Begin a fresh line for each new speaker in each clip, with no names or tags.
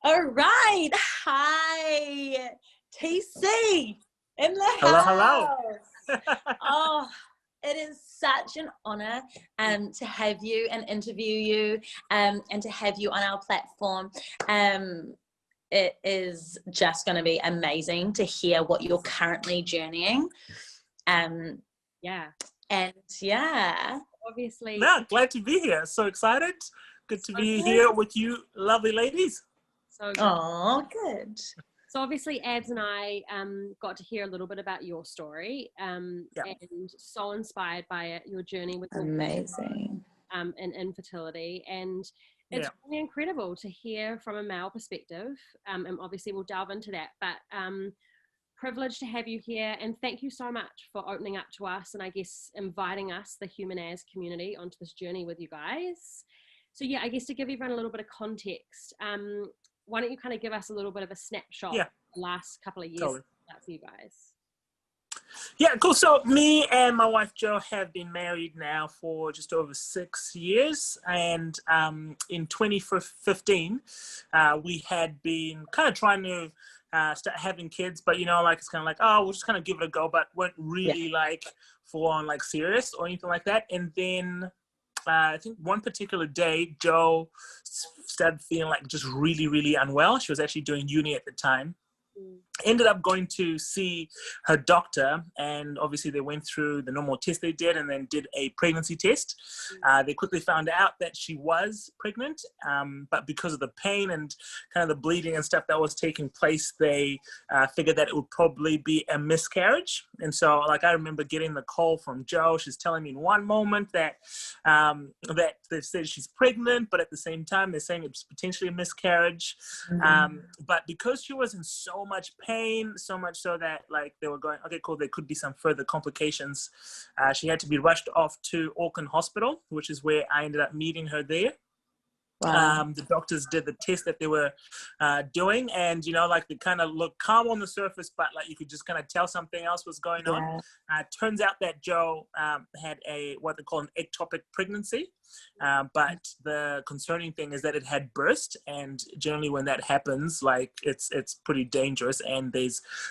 All right. Hi, TC in the
Hello,
house.
hello.
Oh, it is such an honor to have you and interview you and to have you on our platform. It is just going to be amazing to hear what you're currently journeying.
Yeah.
And yeah.
Obviously.
Yeah, glad to be here. So excited. Good to be here with you lovely ladies.
So good.
Oh, good.
So obviously Ads and I got to hear a little bit about your story and so inspired by it, your journey with your
amazing
and infertility. And it's really incredible to hear from a male perspective. And obviously we'll delve into that, but privileged to have you here. And thank you so much for opening up to us and I guess inviting us, the Human As community, onto this journey with you guys. So yeah, I guess to give everyone a little bit of context, why don't you kind of give us a little bit of a snapshot of the last couple of years for you guys?
Yeah, cool. So me and my wife Jo have been married now for just over 6 years, and in 2015 we had been kind of trying to start having kids, but it's kind of like, oh, we'll just kind of give it a go, but weren't really like full on like serious or anything like that. And then I think one particular day, Jo started feeling like just really, really unwell. She was actually doing uni at the time. Ended up going to see her doctor, and obviously they went through the normal test they did and then did a pregnancy test. They quickly found out that she was pregnant, but because of the pain and kind of the bleeding and stuff that was taking place, they figured that it would probably be a miscarriage. And so like I remember getting the call from Jo. She's telling me in one moment that that they said she's pregnant, but at the same time they're saying it's potentially a miscarriage. But because she was in so much pain, so much so that like they were going, okay, cool, there could be some further complications. She had to be rushed off to Auckland Hospital, which is where I ended up meeting her there. Wow. The doctors did the test that they were doing, and like they kind of looked calm on the surface, but like you could just kind of tell something else was going on. Turns out that Jo had what they call an ectopic pregnancy, but the concerning thing is that it had burst, and generally when that happens, like it's pretty dangerous, and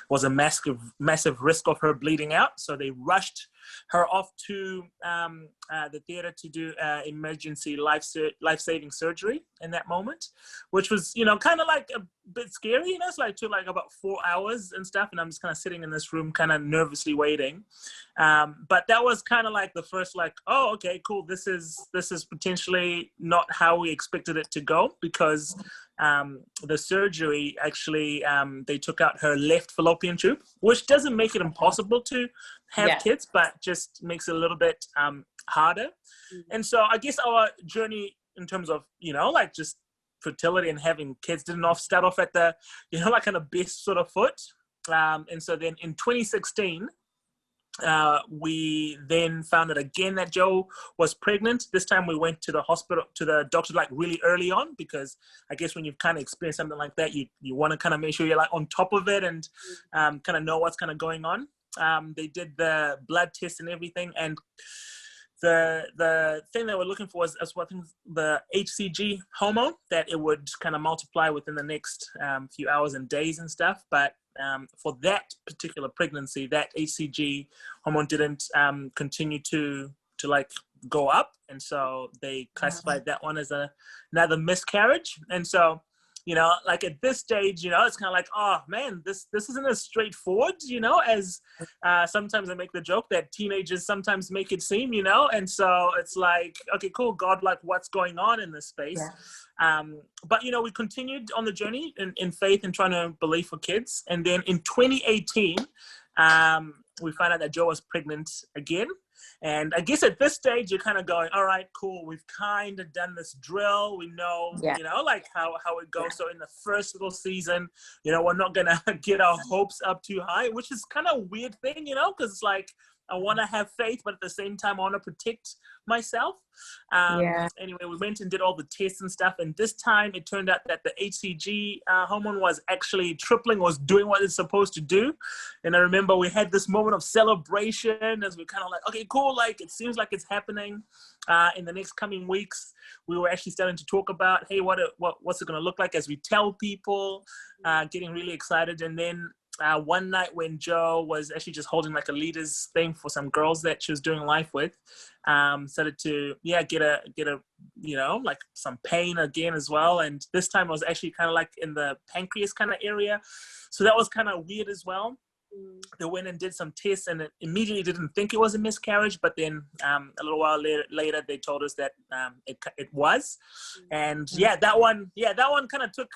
was a massive risk of her bleeding out. So they rushed her off to the theater to do emergency life-saving surgery in that moment, which was kind of like a bit scary. It's like took like about 4 hours and stuff, and I'm just kind of sitting in this room kind of nervously waiting. But that was kind of like the first like, oh, okay, cool, this is potentially not how we expected it to go, because the surgery actually they took out her left fallopian tube, which doesn't make it impossible to have kids, but just makes it a little bit harder. And so I guess our journey in terms of like just fertility and having kids didn't start off at the like kind of best sort of foot. And so then in 2016 we then found out again that Jo was pregnant. This time we went to the hospital, to the doctor, like really early on, because I guess when you've kind of experienced something like that, you want to kind of make sure you're like on top of it and kind of know what's kind of going on. They did the blood test and everything, and the thing that we're looking for is what the HCG hormone, that it would kind of multiply within the next few hours and days and stuff. But for that particular pregnancy, that HCG hormone didn't continue to like go up, and so they classified that one as another miscarriage. And so like at this stage, it's kind of like, oh man, this isn't as straightforward, as sometimes I make the joke that teenagers sometimes make it seem, and so it's like, okay, cool, God, like what's going on in this space? But we continued on the journey in faith and trying to believe for kids. And then in 2018 we found out that Jo was pregnant again. And I guess at this stage, you're kind of going, all right, cool, we've kind of done this drill. We know, like how it goes. So in the first little season, we're not going to get our hopes up too high, which is kind of a weird thing, because it's like, I want to have faith, but at the same time, I want to protect myself. Anyway, we went and did all the tests and stuff. And this time it turned out that the HCG hormone was actually tripling, was doing what it's supposed to do. And I remember we had this moment of celebration as we kind of like, okay, cool, like it seems like it's happening. In the next coming weeks, we were actually starting to talk about, hey, what's it going to look like as we tell people, getting really excited. And then one night when Jo was actually just holding like a leaders thing for some girls that she was doing life with, started to get a like some pain again as well. And this time I was actually kind of like in the pancreas kind of area, so that was kind of weird as well. They went and did some tests and it immediately didn't think it was a miscarriage, but then a little while later they told us that it was. And that one kind of took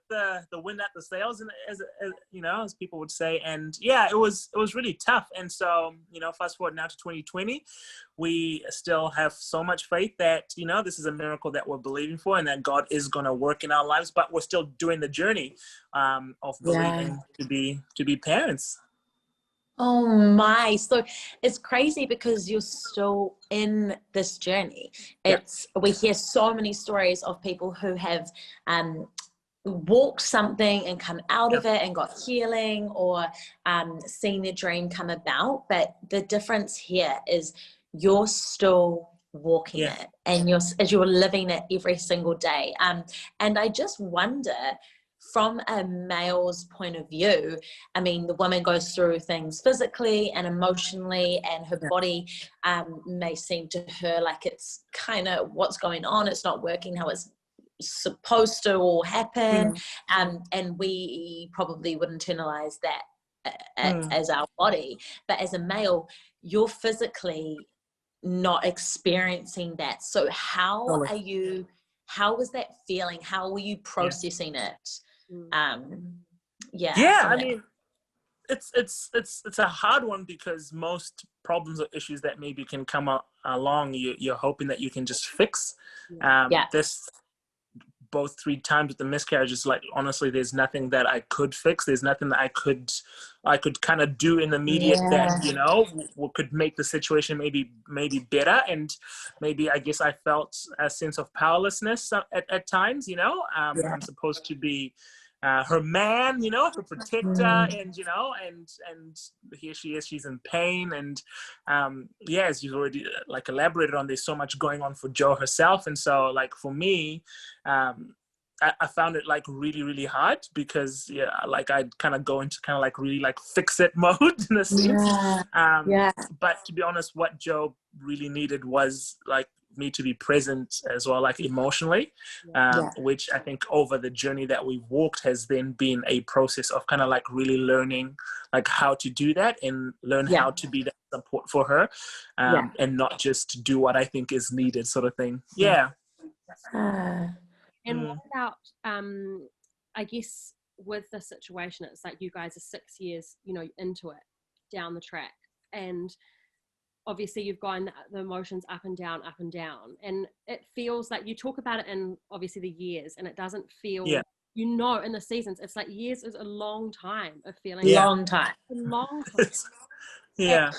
the wind out the sails, and as people would say. And it was really tough. And so fast forward now to 2020, we still have so much faith that this is a miracle that we're believing for, and that God is going to work in our lives, but we're still doing the journey of believing to be parents.
Oh my, so it's crazy because you're still in this journey. We hear so many stories of people who have walked something and come out of it and got healing, or seen their dream come about. But the difference here is you're still walking it, and you're living it every single day. And I just wonder, from a male's point of view, I mean, the woman goes through things physically and emotionally, and her body may seem to her like it's kind of what's going on. It's not working how it's supposed to all happen. And we probably would internalize that as our body. But as a male, you're physically not experiencing that. So how was that feeling? How were you processing it?
I mean, it's a hard one, because most problems or issues that maybe can come along, you're hoping that you can just fix. This both 3 times with the miscarriages, like honestly, there's nothing that I could fix. There's nothing that I could kind of do in the immediate that could make the situation maybe better. And maybe I guess I felt a sense of powerlessness at times. I'm supposed to be her man, her protector, and here she is, she's in pain. And as you've already like elaborated on, there's so much going on for Jo herself. And so like for me, I found it like really, really hard, because like I'd kind of go into kind of like really like fix it mode in a sense. But to be honest, what Jo really needed was like me to be present as well, like emotionally, which I think over the journey that we've walked has then been a process of kind of like really learning like how to do that, and learn how to be that support for her, and not just do what I think is needed, sort of thing.
And what about, I guess with the situation, it's like you guys are 6 years, into it, down the track, and obviously you've gone the emotions up and down, and it feels like, you talk about it in obviously the years, and it doesn't feel, in the seasons, it's like years is a long time of feeling.
Long time.
A long time.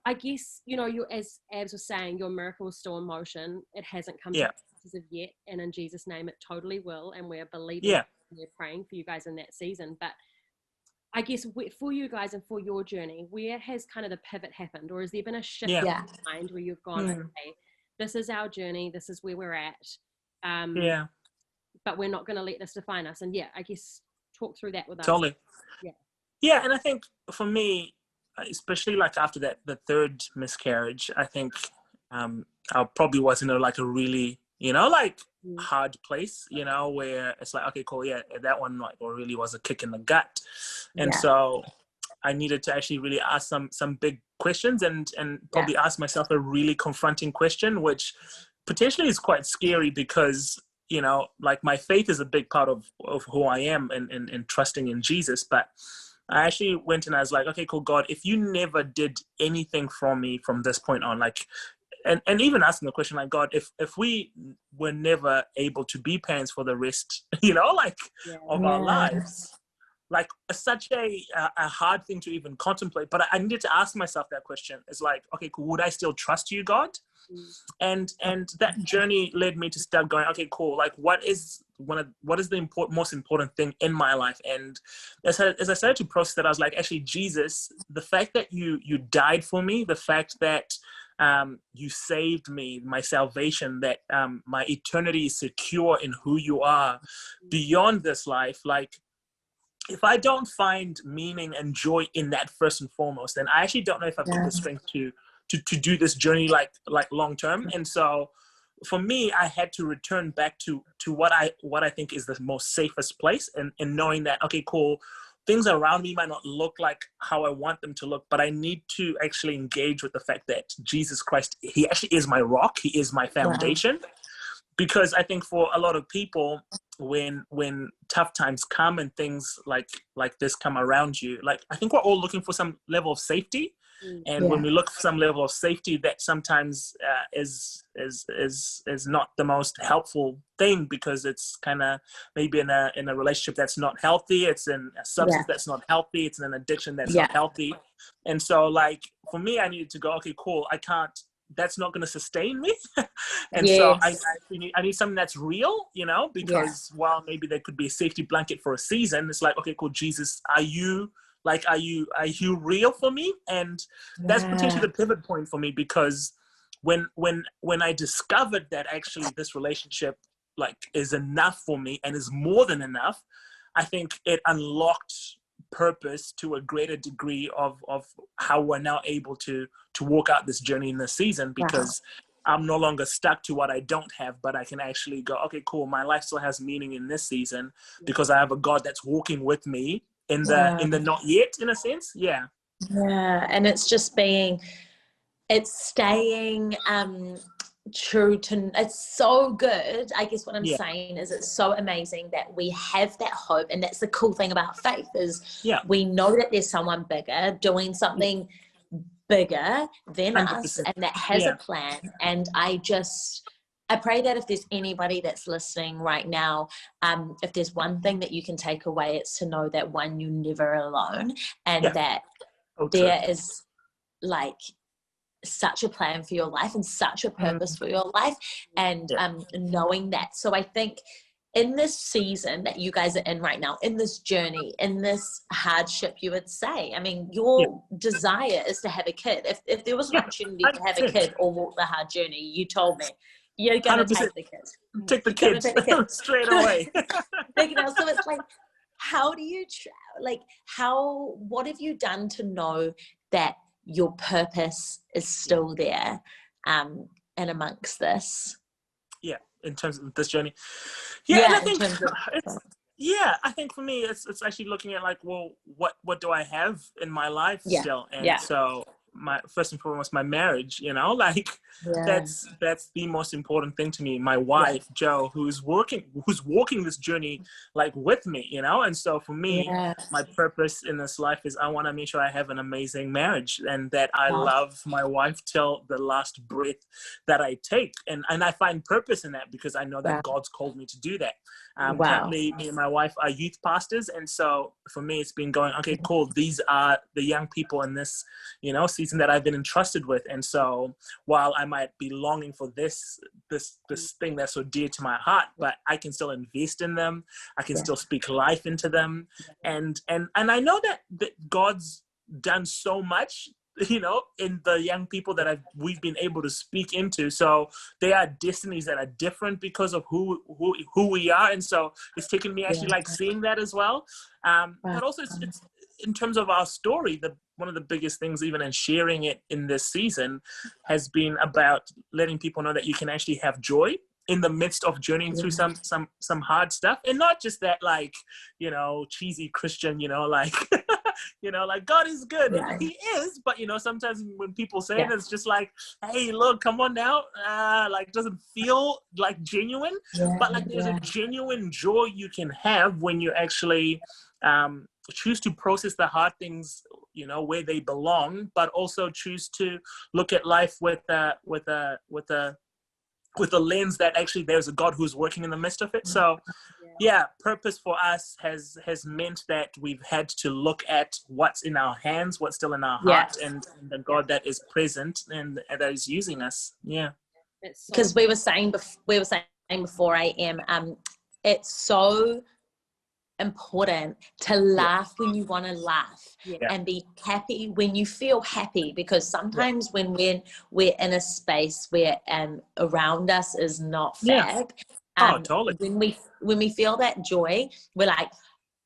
I guess, you, as Abs was saying, your miracle is still in motion. It hasn't come to as of yet, and in Jesus' name it totally will, and we're believing and we're praying for you guys in that season. But I guess for you guys and for your journey, where has kind of the pivot happened, or has there been a shift in your mind where you've gone, okay, this is our journey, this is where we're at, but we're not going to let this define us? And I guess talk through that with us.
Totally. And I think for me, especially like after that, the 3rd miscarriage, I think I probably was in a really hard place, where it's like, okay, cool, that one like really was a kick in the gut. And so I needed to actually really ask some big questions, and probably ask myself a really confronting question, which potentially is quite scary, because like my faith is a big part of who I am, and trusting in Jesus. But I actually went and I was like, okay, cool, God, if you never did anything for me from this point on, like, and even asking the question, like, God, if we were never able to be parents for the rest, of our lives, like such a hard thing to even contemplate. But I needed to ask myself that question. It's like, okay, cool, would I still trust you, God? And that journey led me to start going, okay, cool, like what is what is the most important thing in my life? And as I started to process that, I was like, actually, Jesus, the fact that you died for me, the fact that you saved me, my salvation, that my eternity is secure in who you are beyond this life. Like, if I don't find meaning and joy in that first and foremost, then I actually don't know if I've got the strength to do this journey like long term. And so for me, I had to return back to what I think is the most safest place, and knowing that, okay, cool, things around me might not look like how I want them to look, but I need to actually engage with the fact that Jesus Christ, he actually is my rock, he is my foundation. Wow. Because I think for a lot of people, when tough times come and things like this come around you, like, I think we're all looking for some level of safety. And when we look for some level of safety, that sometimes is not the most helpful thing, because it's kind of maybe in a relationship that's not healthy, it's in a substance that's not healthy, it's in an addiction that's not healthy. And so, like, for me, I needed to go, okay, cool, that's not going to sustain me. And so I need something that's real, because while maybe there could be a safety blanket for a season, it's like, okay, cool, Jesus, are you real for me? And that's potentially the pivot point for me, because when I discovered that actually this relationship like is enough for me and is more than enough, I think it unlocked purpose to a greater degree of how we're now able to walk out this journey in this season, because I'm no longer stuck to what I don't have, but I can actually go, okay, cool, my life still has meaning in this season because I have a God that's walking with me in the not yet, in a sense.
And it's just staying true to, it's so good. I guess what I'm saying is, it's so amazing that we have that hope, and that's the cool thing about faith is we know that there's someone bigger doing something bigger than 100%. Us, and that has a plan. And I pray that if there's anybody that's listening right now, if there's one thing that you can take away, it's to know that, one, you're never alone, and that there is like such a plan for your life and such a purpose for your life, and knowing that. So I think in this season that you guys are in right now, in this journey, in this hardship, you would say, I mean, your desire is to have a kid. If there was an opportunity to have a kid or walk the hard journey, you told me you're going to take the kids.
Take the kids straight away.
So it's like, how do you, what have you done to know that your purpose is still there and amongst this?
In terms of this journey. And I think I think for me it's actually looking at like, well, what do I have in my life still? And so first and foremost, my marriage, that's the most important thing to me. My wife, Jo, who's walking this journey like with me, and so for me, my purpose in this life is I want to make sure I have an amazing marriage, and that I love my wife till the last breath that I take, and I find purpose in that, because I know that God's called me to do that. Currently, me and my wife are youth pastors, and so for me, it's been going, okay, cool, these are the young people in this, season that I've been entrusted with. And so while I might be longing for this thing that's so dear to my heart, but I can still invest in them, I can still speak life into them, and I know that God's done so much in the young people that we've been able to speak into. So they are destinies that are different because of who we are. And so it's taken me actually like seeing that as well. But also it's in terms of our story, one of the biggest things, even in sharing it in this season, has been about letting people know that you can actually have joy in the midst of journeying through some hard stuff, and not just that like cheesy Christian like like God is good. He is, but sometimes when people say it, it's just like, hey, look, come on now, like it doesn't feel like genuine, but like there's a genuine joy you can have when you actually choose to process the hard things where they belong, but also choose to look at life with a lens that actually there's a God who's working in the midst of it. So purpose for us has meant that we've had to look at what's in our hands, what's still in our heart, and the God that is present and that is using us. Because
we were saying before, it's so important to laugh when you want to laugh, and be happy when you feel happy, because sometimes when we're in a space where around us is not fab,
totally.
when we feel that joy, we're like,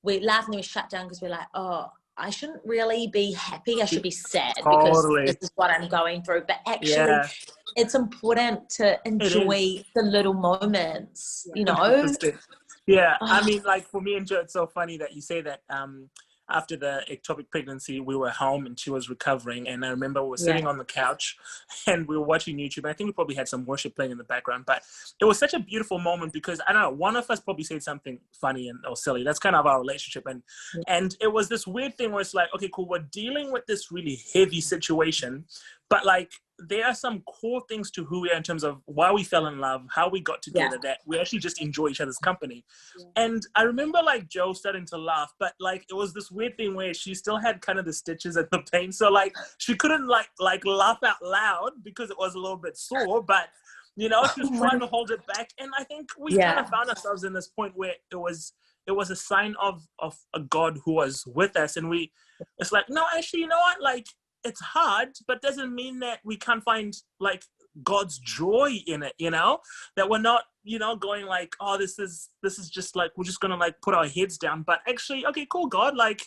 we laugh and then we shut down because we're like, oh, I shouldn't really be happy, I should be sad because this is what I'm going through. But actually it's important to enjoy the little moments, you know.
100%. Yeah, I mean, like for me and Joe, it's so funny that you say that. After the ectopic pregnancy, we were home and she was recovering, and I remember we were sitting on the couch and we were watching YouTube, and I think we probably had some worship playing in the background, but it was such a beautiful moment because, I don't know, one of us probably said something funny or silly. That's kind of our relationship, and it was this weird thing where it's like, okay, cool, we're dealing with this really heavy situation, but like there are some core things to who we are in terms of why we fell in love, how we got together, that we actually just enjoy each other's company. And I remember like Joe starting to laugh, but like it was this weird thing where she still had kind of the stitches and the pain, so like she couldn't like laugh out loud because it was a little bit sore, but you know, she was trying to hold it back. And I think we kind of found ourselves in this point where it was a sign of a God who was with us, and it's like, no, actually, you know what, like it's hard, but doesn't mean that we can't find like God's joy in it, you know, that we're not, you know, going like, oh, this is just like, we're just gonna like put our heads down, but actually, okay, cool, God, like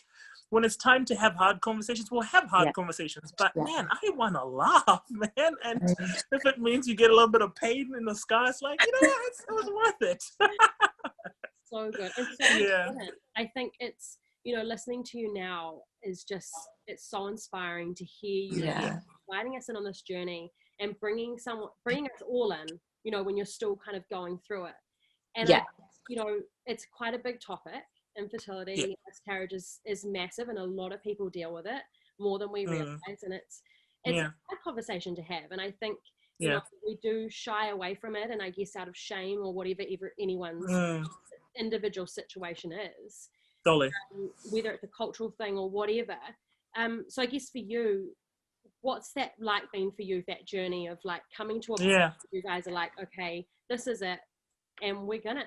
when it's time to have hard conversations, we'll have hard conversations, but man, I want to laugh, man, and if it means you get a little bit of pain in the sky, it's like, you know what, it was worth it.
So good. It's so important. I think it's, you know, listening to you now is just, it's so inspiring to hear you guiding us in on this journey and bringing us all in, you know, when you're still kind of going through it. And I, you know, it's quite a big topic. Infertility, miscarriages is massive, and a lot of people deal with it more than we realize, and it's a hard conversation to have. And I think, you know, we do shy away from it, and I guess out of shame or whatever anyone's individual situation is.
Totally.
Whether it's a cultural thing or whatever. So I guess for you, what's that like been for you, that journey of like coming to a point where you guys are like, okay, this is it, and we're gonna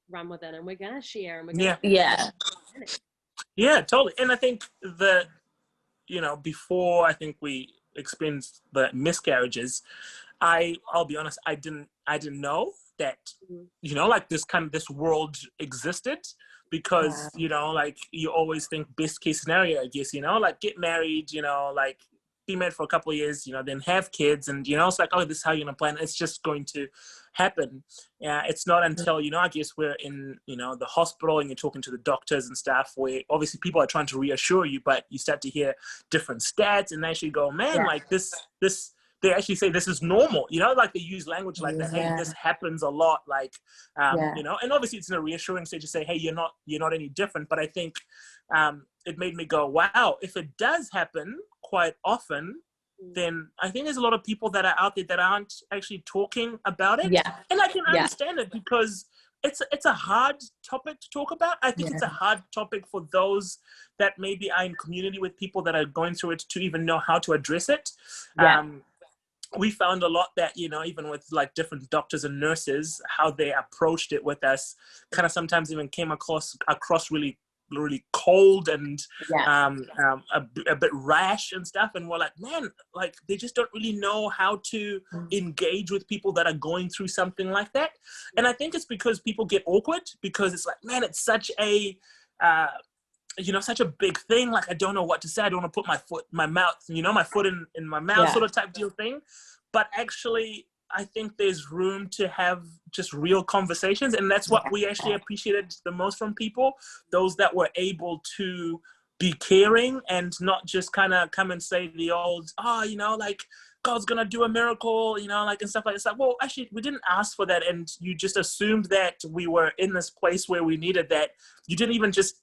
run with it, and we're gonna share, and we're gonna
totally. And I think you know, before I think we experienced the miscarriages, I'll be honest, I didn't know that, you know, like this world existed, because you know, like you always think best case scenario, I guess, you know, like get married, you know, like be married for a couple of years, you know, then have kids, and you know, it's like, oh, this is how you're gonna plan, it's just going to happen. It's not until, you know, I guess we're in, you know, the hospital and you're talking to the doctors and stuff, where obviously people are trying to reassure you, but you start to hear different stats, and they actually go, man, like this they actually say this is normal, you know, like they use language like that. Hey, this happens a lot, like, you know, and obviously it's in a reassuring stage to say, hey, you're not any different. But I think it made me go, wow, if it does happen quite often, then I think there's a lot of people that are out there that aren't actually talking about it. And I can understand it, because it's a hard topic to talk about. I think it's a hard topic for those that maybe are in community with people that are going through it to even know how to address it. We found a lot that, you know, even with like different doctors and nurses, how they approached it with us kind of sometimes even came across really cold and a bit rash and stuff. And we're like, man, like they just don't really know how to engage with people that are going through something like that. And I think it's because people get awkward, because it's like, man, it's such a you know, such a big thing. Like, I don't know what to say. I don't want to put my foot in my mouth, you know, my foot in my mouth, sort of type deal thing. But actually, I think there's room to have just real conversations. And that's what we actually appreciated the most from people, those that were able to be caring and not just kind of come and say the old, oh, you know, like, God's gonna do a miracle, you know, like, and stuff like that. It's like, well, actually, we didn't ask for that, and you just assumed that we were in this place where we needed that. You didn't even just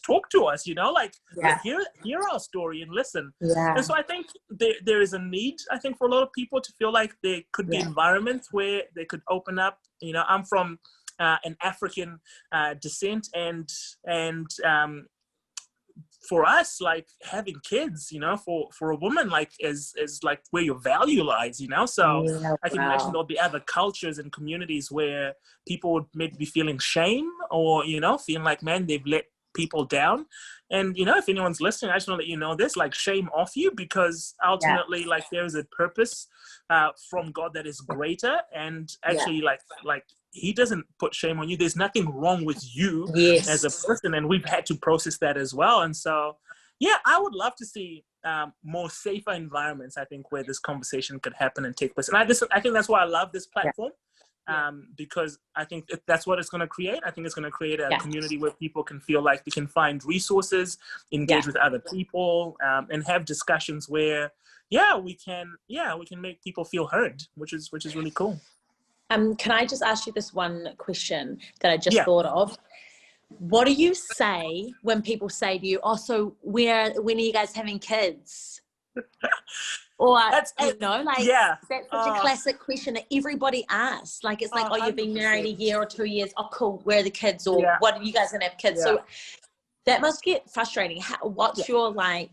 talk to us, you know, like hear our story and listen. And so I think there is a need, I think, for a lot of people to feel like there could be environments where they could open up. You know, I'm from an African descent, and for us, like having kids, for a woman, like is like where your value lies, so
Yeah,
I can imagine there'll be other cultures and communities where people would maybe be feeling shame, or feeling like, man, they've let people down. And if anyone's listening, I just want to let you know this, like, shame off you, because ultimately like there is a purpose from God that is greater, and actually like he doesn't put shame on you. There's nothing wrong with you as a person, and we've had to process that as well. And so I would love to see more safer environments, I think, where this conversation could happen and take place. And I think that's why I love this platform. Because I think that's what it's going to create. I think it's going to create a community where people can feel like they can find resources, engage with other people, and have discussions where, we can make people feel heard, which is really cool.
Can I just ask you this one question that I just thought of? What do you say when people say to you, "Oh, so when are you guys having kids?" Or, that's such a classic question that everybody asks. Like, it's like, oh, you've been married a year or 2 years. Oh, cool. Where are the kids? Or what, are you guys going to have kids? Yeah. So that must get frustrating. What's your, like,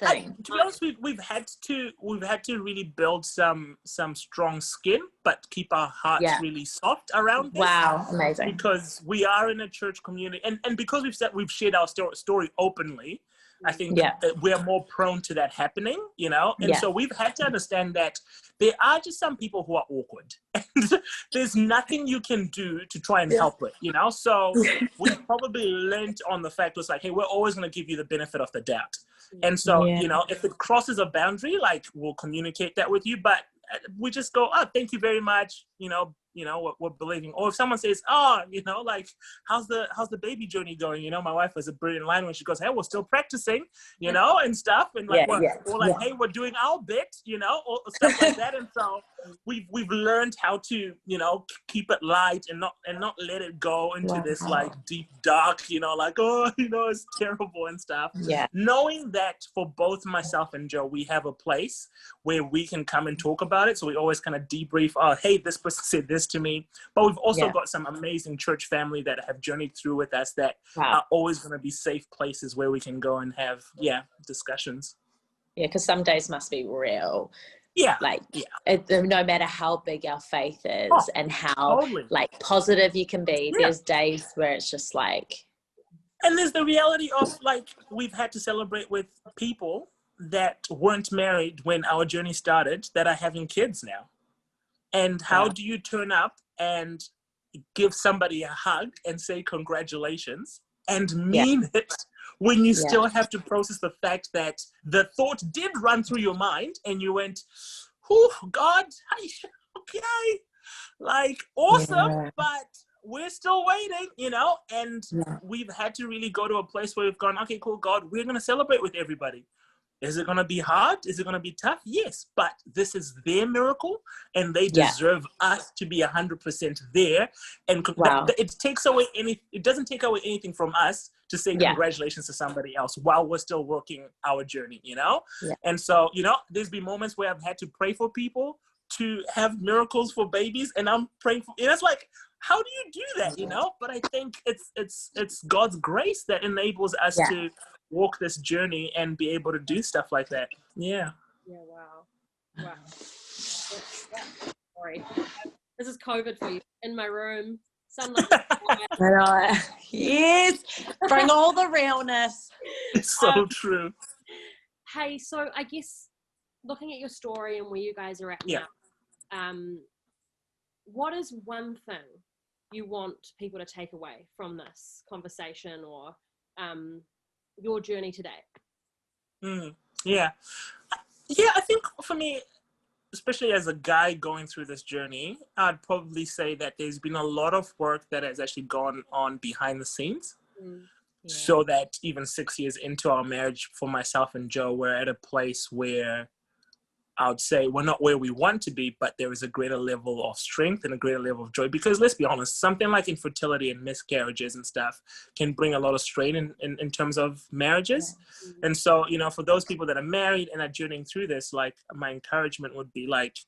thing?
To be honest, we've had to really build some strong skin, but keep our hearts really soft around this.
Wow, amazing.
Because we are in a church community, and because we've shared our story openly, I think we're more prone to that happening, and so we've had to understand that there are just some people who are awkward, and there's nothing you can do to try and help it, so we probably learned on the fact was like, hey, we're always going to give you the benefit of the doubt. And so, if it crosses a boundary, like, we'll communicate that with you, but we just go, oh, thank you very much, we're believing. Or if someone says, oh, like, how's the baby journey going? My wife has a brilliant line when she goes, hey, we're still practicing, and stuff. And like, hey, we're doing our bit, or stuff like that. And so we've learned how to, keep it light and not let it go into this like deep dark, like, oh, it's terrible and stuff.
Yeah.
Knowing that for both myself and Joe, we have a place where we can come and talk about it. So we always kind of debrief, oh, hey, this person said this to me. But we've also got some amazing church family that have journeyed through with us that are always going to be safe places where we can go and have discussions.
Yeah, because some days must be real. No matter how big our faith is and how like positive you can be, there's days where it's just like,
and there's the reality of, like, we've had to celebrate with people that weren't married when our journey started that are having kids now. And how do you turn up and give somebody a hug and say congratulations and mean it when you still have to process the fact that the thought did run through your mind and you went, oh, God, okay, like, awesome, but we're still waiting, and we've had to really go to a place where we've gone, okay, cool, God, we're going to celebrate with everybody. Is it going to be hard? Is it going to be tough? Yes, but this is their miracle, and they deserve us to be 100% there. And it doesn't take away anything from us to say congratulations to somebody else while we're still working our journey, And so, there's been moments where I've had to pray for people to have miracles for babies, and I'm praying for, and it's like, how do you do that, But I think it's God's grace that enables us to walk this journey and be able to do stuff like that.
Wow. Sorry, this is COVID for you. In my room, sunlight.
Yes, bring all the realness.
It's so true.
Hey, so I guess looking at your story and where you guys are at now, what is one thing you want people to take away from this conversation or your journey today?
I think for me, especially as a guy going through this journey, I'd probably say that there's been a lot of work that has actually gone on behind the scenes. So that even 6 years into our marriage, for myself and Joe, we're at a place where I would say we're not where we want to be, but there is a greater level of strength and a greater level of joy. Because let's be honest, something like infertility and miscarriages and stuff can bring a lot of strain in terms of marriages. And so, for those people that are married and are journeying through this, like, my encouragement would be like,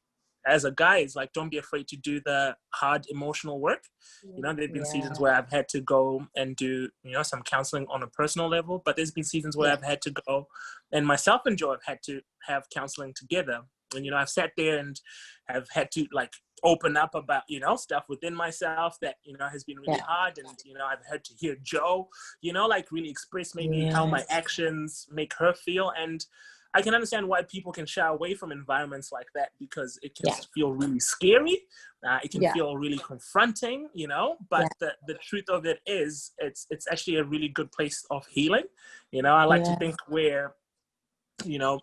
as a guy is like, don't be afraid to do the hard emotional work. You know, there've been seasons where I've had to go and do, you know, some counseling on a personal level, but there's been seasons where I've had to go, and myself and Joe have had to have counseling together. And, you know, I've sat there and have had to like open up about, you know, stuff within myself that, you know, has been really hard. And, you know, I've had to hear Joe, you know, like really express maybe how my actions make her feel. And I can understand why people can shy away from environments like that, because it can feel really scary. It can feel really confronting, you know, but the truth of it is it's actually a really good place of healing. You know, I like to think where, you know,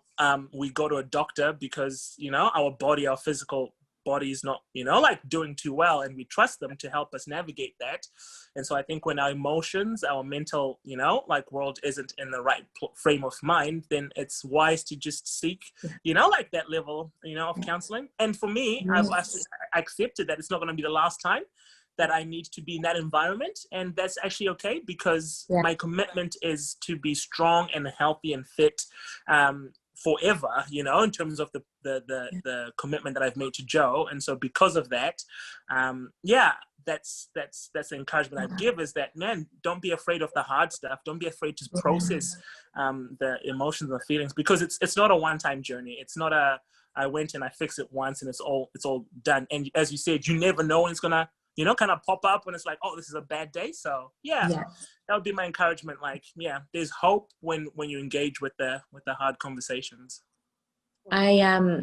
we go to a doctor because, you know, our physical body is not, you know, like doing too well, and we trust them to help us navigate that. And so I think when our emotions, our mental, you know, like world isn't in the right frame of mind, then it's wise to just seek, you know, like that level, you know, of counseling. And for me, I've accepted that it's not going to be the last time that I need to be in that environment. And that's actually okay, because my commitment is to be strong and healthy and fit forever, you know, in terms of the commitment that I've made to Joe. And so because of that, that's the encouragement I give, is that, man, don't be afraid of the hard stuff. Don't be afraid to process the emotions and the feelings, because it's not a one-time journey. It's not I went and I fixed it once and it's all done. And as you said, you never know when it's gonna, you know, kind of pop up when it's like, oh, this is a bad day. So that would be my encouragement. Like, there's hope when you engage with the hard conversations.
I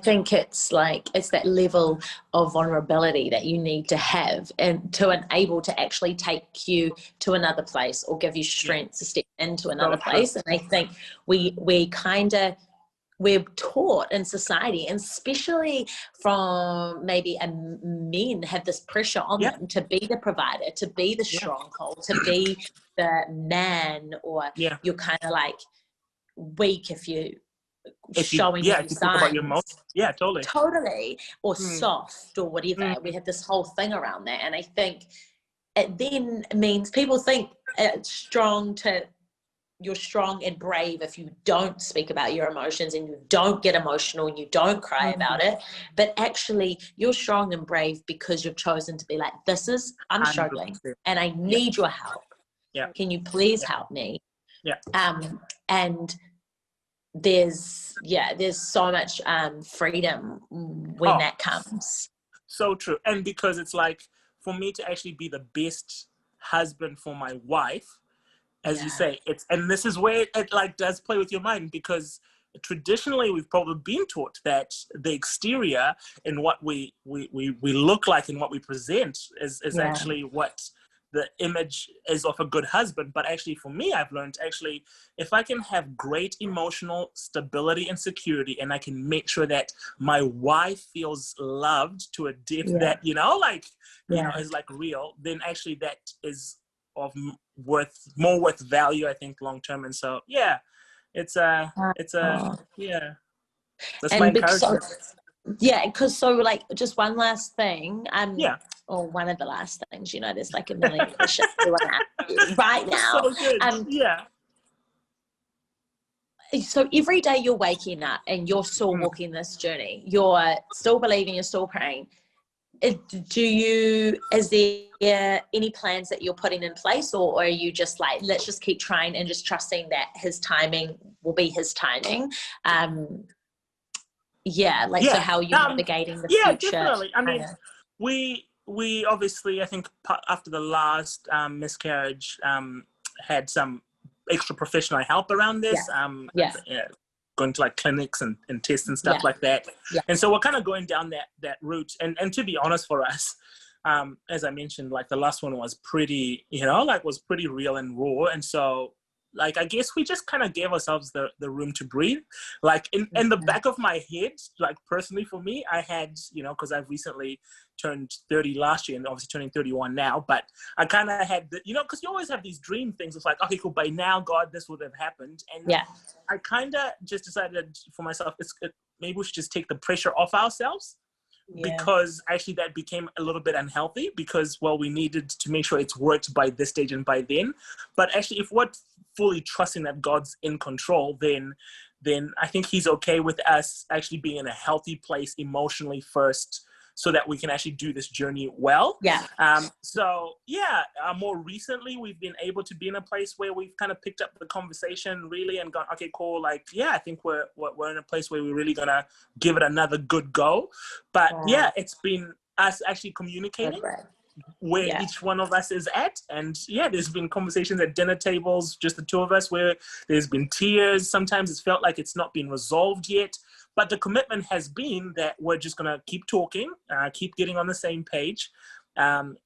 think it's that level of vulnerability that you need to have, and to enable to actually take you to another place, or give you strength to step into another place. And I think we're taught in society, and especially from maybe men, have this pressure on them to be the provider, to be the stronghold, to be the man, or you're kind of like weak if you showing
you talk about your emotions. Totally.
Or soft or whatever. We have this whole thing around that, and I think it then means people think you're strong and brave if you don't speak about your emotions, and you don't get emotional, and you don't cry about it. But actually, you're strong and brave because you've chosen to be like, I'm struggling 100%. And I need your help. Can you please help me? And there's so much freedom when that comes.
So true. And because it's like, for me to actually be the best husband for my wife, as you say, and this is where it like does play with your mind, because traditionally we've probably been taught that the exterior and what we look like and what we present is actually what the image is of a good husband. But actually, for me, I've learned, actually, if I can have great emotional stability and security, and I can make sure that my wife feels loved to a depth that, you know, like, you know, is like real, then actually that is of more worth value, I think, long term. And so that's my encouragement.
Because like, just one last thing, or one of the last things, you know, there's like a million questions right now. So every day you're waking up and you're still walking this journey, you're still believing, you're still praying. Is there any plans that you're putting in place, or are you just like, let's just keep trying and just trusting that his timing will be his timing? So how are you navigating the future?
Definitely. I mean, we obviously, I think after the last miscarriage, had some extra professional help around this. Going to like clinics and tests and stuff like that. And so we're kind of going down that route. And to be honest, for us, as I mentioned, like the last one was pretty, you know, like was pretty real and raw. And so, like, I guess we just kind of gave ourselves the room to breathe. Like in the back of my head, like personally for me, I had, you know, because I've recently turned 30 last year and obviously turning 31 now, but I kind of had you know, because you always have these dream things. It's like, okay, cool, by now, God, this would have happened. And I kind of just decided for myself, maybe we should just take the pressure off ourselves. Because actually that became a little bit unhealthy, because, well, we needed to make sure it's worked by this stage and by then. But actually, if we're fully trusting that God's in control, then then I think he's okay with us actually being in a healthy place emotionally first, so that we can actually do this journey well.
Yeah.
More recently, we've been able to be in a place where we've kind of picked up the conversation really and gone, okay, cool. Like, yeah, I think we're in a place where we're really gonna give it another good go. But yeah, it's been us actually communicating where each one of us is at. And yeah, there's been conversations at dinner tables, just the two of us, where there's been tears. Sometimes it's felt like it's not been resolved yet. But the commitment has been that we're just going to keep talking, keep getting on the same page. And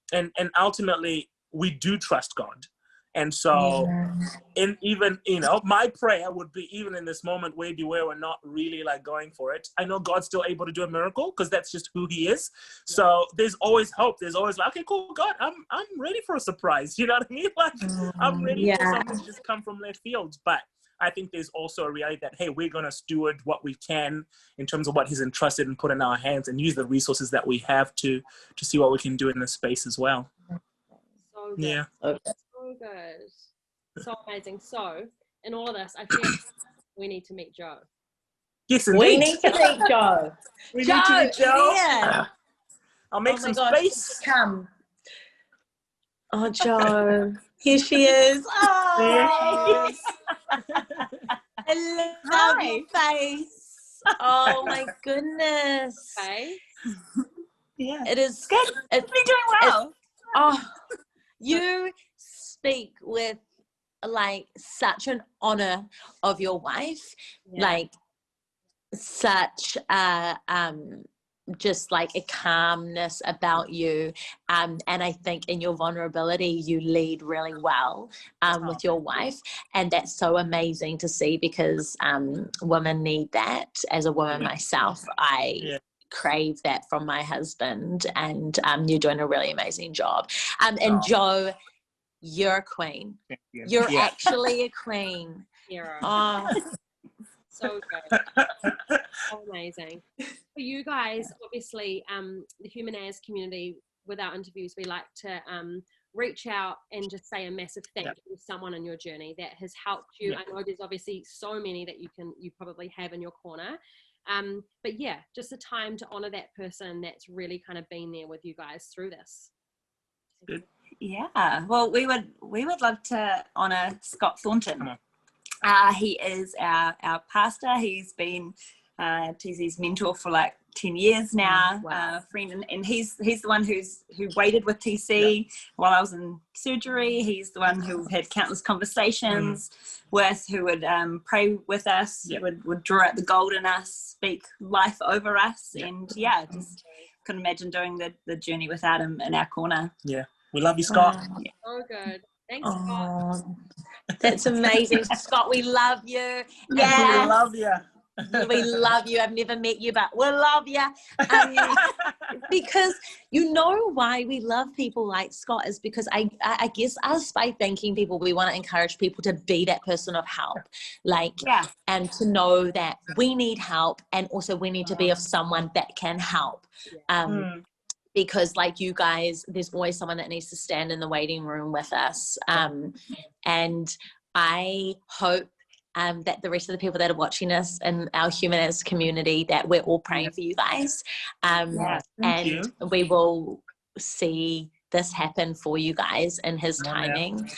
ultimately, we do trust God. And so even, my prayer would be, even in this moment where we're not really like going for it, I know God's still able to do a miracle, because that's just who he is. So there's always hope. There's always like, okay, cool, God, I'm ready for a surprise. You know what I mean? Like, I'm ready for something to just come from left field. But I think there's also a reality that, hey, we're going to steward what we can in terms of what he's entrusted and put in our hands, and use the resources that we have to see what we can do in this space as well.
So good.
Yeah.
So good. So amazing. So in all of this, I feel we need to meet Joe.
Yes, indeed.
We need to meet Joe.
We need to meet Joe.
Yeah.
I'll make some space.
Come. Oh, Joe. Here she is. Oh. I love your face. Oh my goodness.
Okay.
Yeah. It is
good. We're doing well.
You speak with like such an honor of your wife, like such a just like a calmness about you, and I think in your vulnerability you lead really well with your wife, and that's so amazing to see, because women need that. As a woman myself, I crave that from my husband, and you're doing a really amazing job. And Joe, you're a queen. You're actually a queen.
So good. So amazing. For you guys, obviously, the Human As community, with our interviews, we like to reach out and just say a massive thank you to someone in your journey that has helped you. I know there's obviously so many that you probably have in your corner. But yeah, just a time to honor that person that's really kind of been there with you guys through this.
Good.
Yeah. Well, we would love to honor Scott Thornton. He is our pastor. He's been TZ's mentor for like 10 years now, friend, and he's the one who waited with TC while I was in surgery. He's the one who had countless conversations with, who would pray with us, would draw out the gold in us, speak life over us, and just couldn't imagine doing the journey without him in our corner.
Yeah, we love you, Scott.
Oh, good. Thanks, Scott.
That's amazing. Scott, we love you.
Yeah, we love you.
We love you. I've never met you, but we love you. Because you know why we love people like Scott is because I guess us, by thanking people, we want to encourage people to be that person of help, and to know that we need help, and also we need to be of someone that can help. Because like you guys, there's always someone that needs to stand in the waiting room with us. And I hope that the rest of the people that are watching us in our Human As community, that we're all praying for you guys. And we will see this happen for you guys in his timing.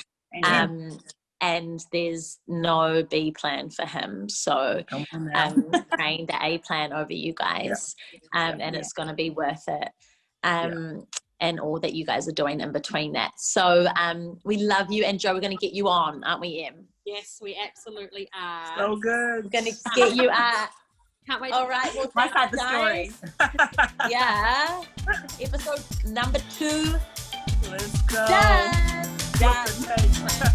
And there's no B plan for him. So I'm praying the A plan over you guys. And it's going to be worth it. And all that you guys are doing in between that. So we love you. And Joe, we're going to get you on, aren't we, Em?
Yes, we absolutely are.
So good.
We're going to get you out.
Can't wait.
All right. Well,
my side of the story.
Episode number 2.
Let's go.
Done.